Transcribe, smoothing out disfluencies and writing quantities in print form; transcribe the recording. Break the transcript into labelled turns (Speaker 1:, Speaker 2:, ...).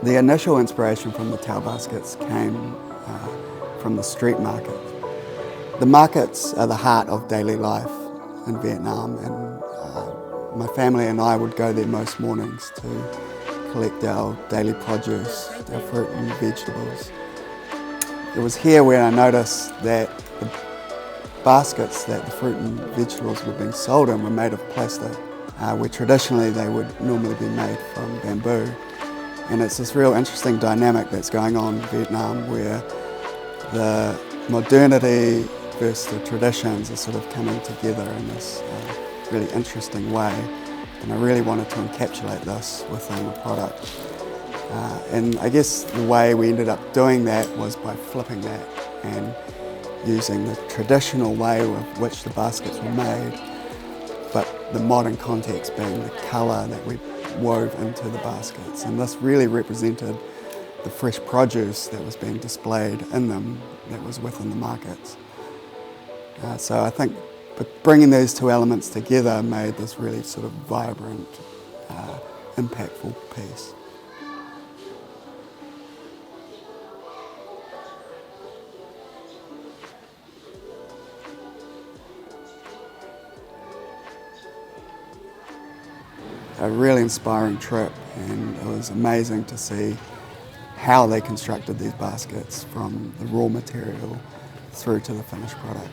Speaker 1: The initial inspiration from the Thao baskets came from the street market. The markets are the heart of daily life in Vietnam, and my family and I would go there most mornings to collect our daily produce, our fruit and vegetables. It was here where I noticed that the baskets that the fruit and vegetables were being sold in were made of plastic, where traditionally they would normally be made from bamboo. And it's this real interesting dynamic that's going on in Vietnam where the modernity versus the traditions are sort of coming together in this really interesting way. And I really wanted to encapsulate this within the product. And I guess the way we ended up doing that was by flipping that and using the traditional way with which the baskets were made, but the modern context being the colour that we wove into the baskets. And this really represented the fresh produce that was being displayed in them that was within the markets. So I think bringing these two elements together made this really sort of vibrant, impactful piece. A really inspiring trip, and it was amazing to see how they constructed these baskets from the raw material through to the finished product.